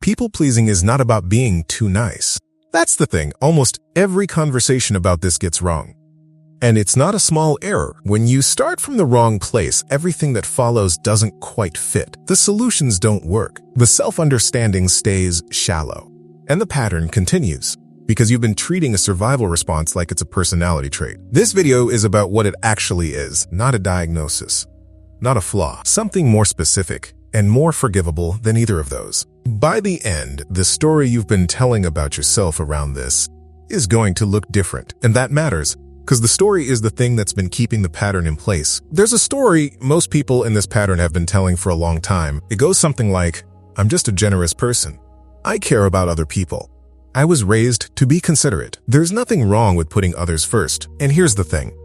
People-pleasing is not about being too nice. That's the thing, almost every conversation about this gets wrong. And it's not a small error. When you start from the wrong place, everything that follows doesn't quite fit. The solutions don't work. The self-understanding stays shallow. And the pattern continues, because you've been treating a survival response like it's a personality trait. This video is about what it actually is, not a diagnosis, not a flaw, something more specific and more forgivable than either of those. By the end, the story you've been telling about yourself around this is going to look different, and that matters. Because the story is the thing that's been keeping the pattern in place. There's a story most people in this pattern have been telling for a long time. It goes something like, I'm just a generous person. I care about other people. I was raised to be considerate. There's nothing wrong with putting others first. And here's the thing.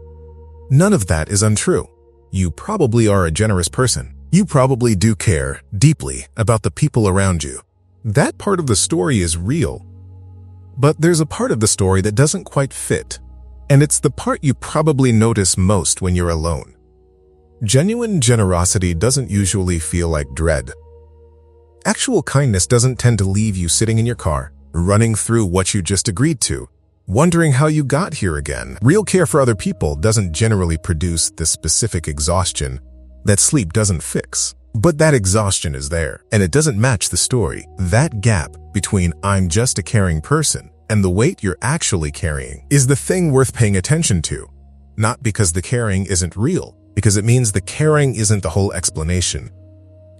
None of that is untrue. You probably are a generous person. You probably do care deeply about the people around you. That part of the story is real. But there's a part of the story that doesn't quite fit. And it's the part you probably notice most when you're alone. Genuine generosity doesn't usually feel like dread. Actual kindness doesn't tend to leave you sitting in your car, running through what you just agreed to, wondering how you got here again. Real care for other people doesn't generally produce the specific exhaustion that sleep doesn't fix. But that exhaustion is there, and it doesn't match the story. That gap between I'm just a caring person and the weight you're actually carrying is the thing worth paying attention to. Not because the caring isn't real, because it means the caring isn't the whole explanation.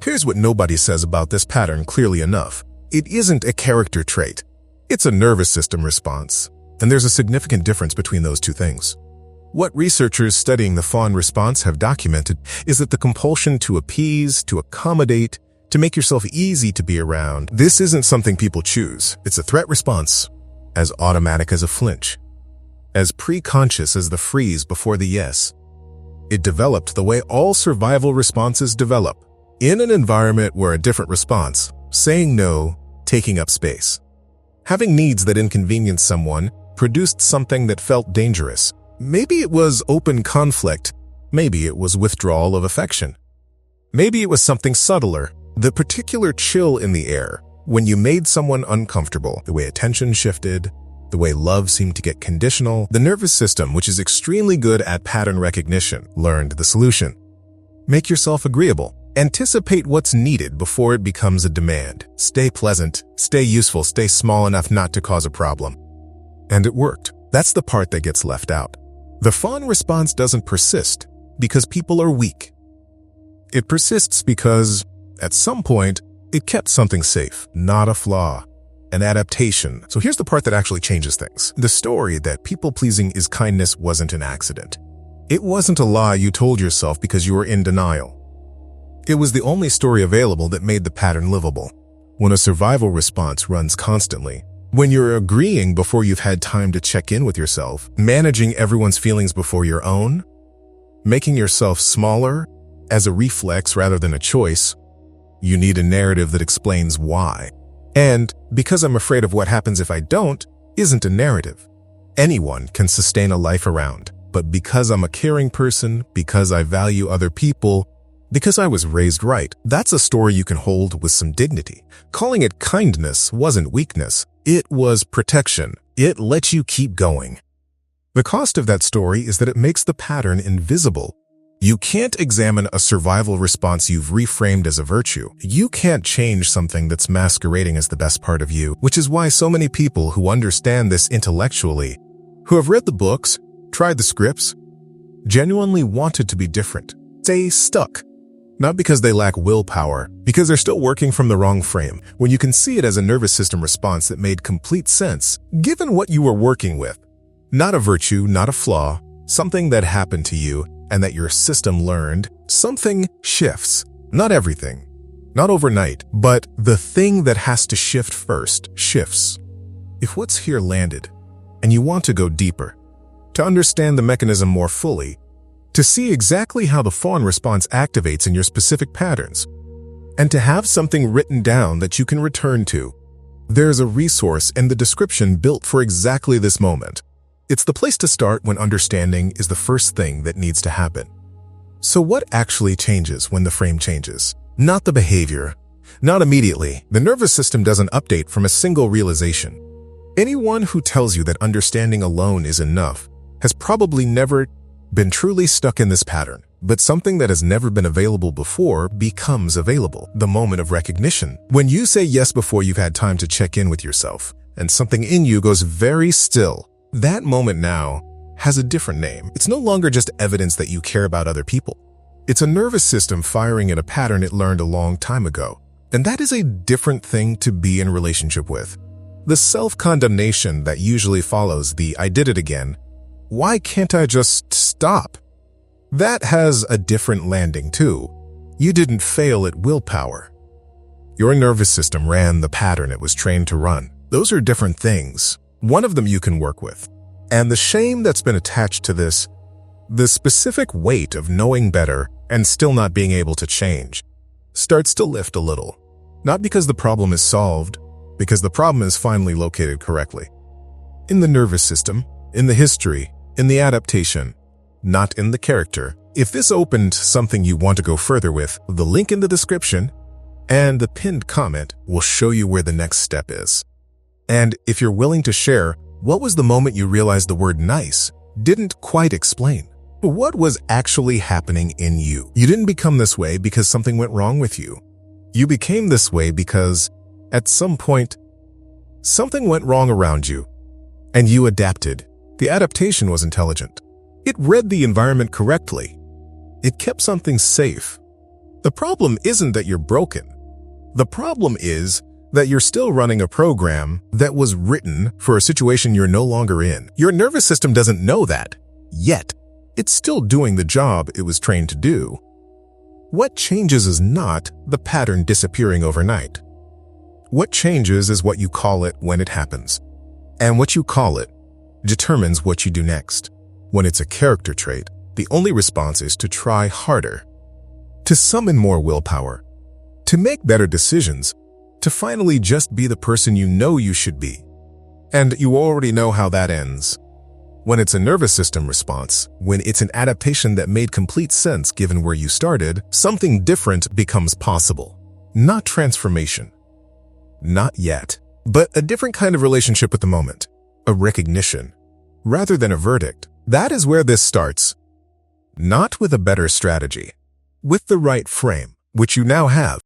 Here's what nobody says about this pattern clearly enough. It isn't a character trait. It's a nervous system response. And there's a significant difference between those two things. What researchers studying the Fawn response have documented is that the compulsion to appease, to accommodate, to make yourself easy to be around, this isn't something people choose. It's a threat response. As automatic as a flinch, as pre-conscious as the freeze before the yes. It developed the way all survival responses develop, in an environment where a different response, saying no, taking up space. Having needs that inconvenience someone produced something that felt dangerous. Maybe it was open conflict, maybe it was withdrawal of affection. Maybe it was something subtler, the particular chill in the air, when you made someone uncomfortable, the way attention shifted, the way love seemed to get conditional. The nervous system, which is extremely good at pattern recognition, learned the solution. Make yourself agreeable. Anticipate what's needed before it becomes a demand. Stay pleasant, stay useful, stay small enough not to cause a problem. And it worked. That's the part that gets left out. The Fawn response doesn't persist because people are weak. It persists because, at some point, it kept something safe, not a flaw, an adaptation. So here's the part that actually changes things. The story that people-pleasing is kindness wasn't an accident. It wasn't a lie you told yourself because you were in denial. It was the only story available that made the pattern livable. When a survival response runs constantly, when you're agreeing before you've had time to check in with yourself, managing everyone's feelings before your own, making yourself smaller as a reflex rather than a choice, you need a narrative that explains why. And because I'm afraid of what happens if I don't, isn't a narrative. Anyone can sustain a life around, but because I'm a caring person, because I value other people, because I was raised right, that's a story you can hold with some dignity. Calling it kindness wasn't weakness, it was protection. It lets you keep going. The cost of that story is that it makes the pattern invisible. You can't examine a survival response you've reframed as a virtue. You can't change something that's masquerading as the best part of you, which is why so many people who understand this intellectually, who have read the books, tried the scripts, genuinely wanted to be different, stay stuck. Not because they lack willpower, because they're still working from the wrong frame. When you can see it as a nervous system response that made complete sense, given what you were working with. Not a virtue, not a flaw, something that happened to you, and that your system learned, something shifts. Not everything, not overnight, but the thing that has to shift first shifts. If what's here landed, and you want to go deeper, to understand the mechanism more fully, to see exactly how the Fawn response activates in your specific patterns, and to have something written down that you can return to, there's a resource in the description built for exactly this moment. It's the place to start when understanding is the first thing that needs to happen. So what actually changes when the frame changes? Not the behavior, Not immediately. The nervous system doesn't update from a single realization. Anyone who tells you that understanding alone is enough has probably never been truly stuck in this pattern. But something that has never been available before becomes available. The moment of recognition. When you say yes before you've had time to check in with yourself, and something in you goes very still, that moment now has a different name. It's no longer just evidence that you care about other people. It's a nervous system firing at a pattern it learned a long time ago. And that is a different thing to be in relationship with. The self-condemnation that usually follows the "I did it again, why can't I just stop?" That has a different landing too. You didn't fail at willpower. Your nervous system ran the pattern it was trained to run. Those are different things. One of them you can work with. And the shame that's been attached to this, the specific weight of knowing better and still not being able to change, starts to lift a little. Not because the problem is solved, because the problem is finally located correctly. In the nervous system, in the history, in the adaptation, not in the character. If this opened something you want to go further with, the link in the description and the pinned comment will show you where the next step is. And if you're willing to share, what was the moment you realized the word nice didn't quite explain? What was actually happening in you? You didn't become this way because something went wrong with you. You became this way because, at some point, something went wrong around you, and you adapted. The adaptation was intelligent. It read the environment correctly. It kept something safe. The problem isn't that you're broken. The problem is that you're still running a program that was written for a situation you're no longer in. Your nervous system doesn't know that yet. It's still doing the job it was trained to do. What changes is not the pattern disappearing overnight. What changes is what you call it when it happens. And what you call it determines what you do next. When it's a character trait, the only response is to try harder, to summon more willpower, to make better decisions, to finally just be the person you know you should be. And you already know how that ends. When it's a nervous system response, when it's an adaptation that made complete sense given where you started, something different becomes possible. Not transformation. Not yet. But a different kind of relationship with the moment. A recognition. Rather than a verdict. That is where this starts. Not with a better strategy. With the right frame, which you now have.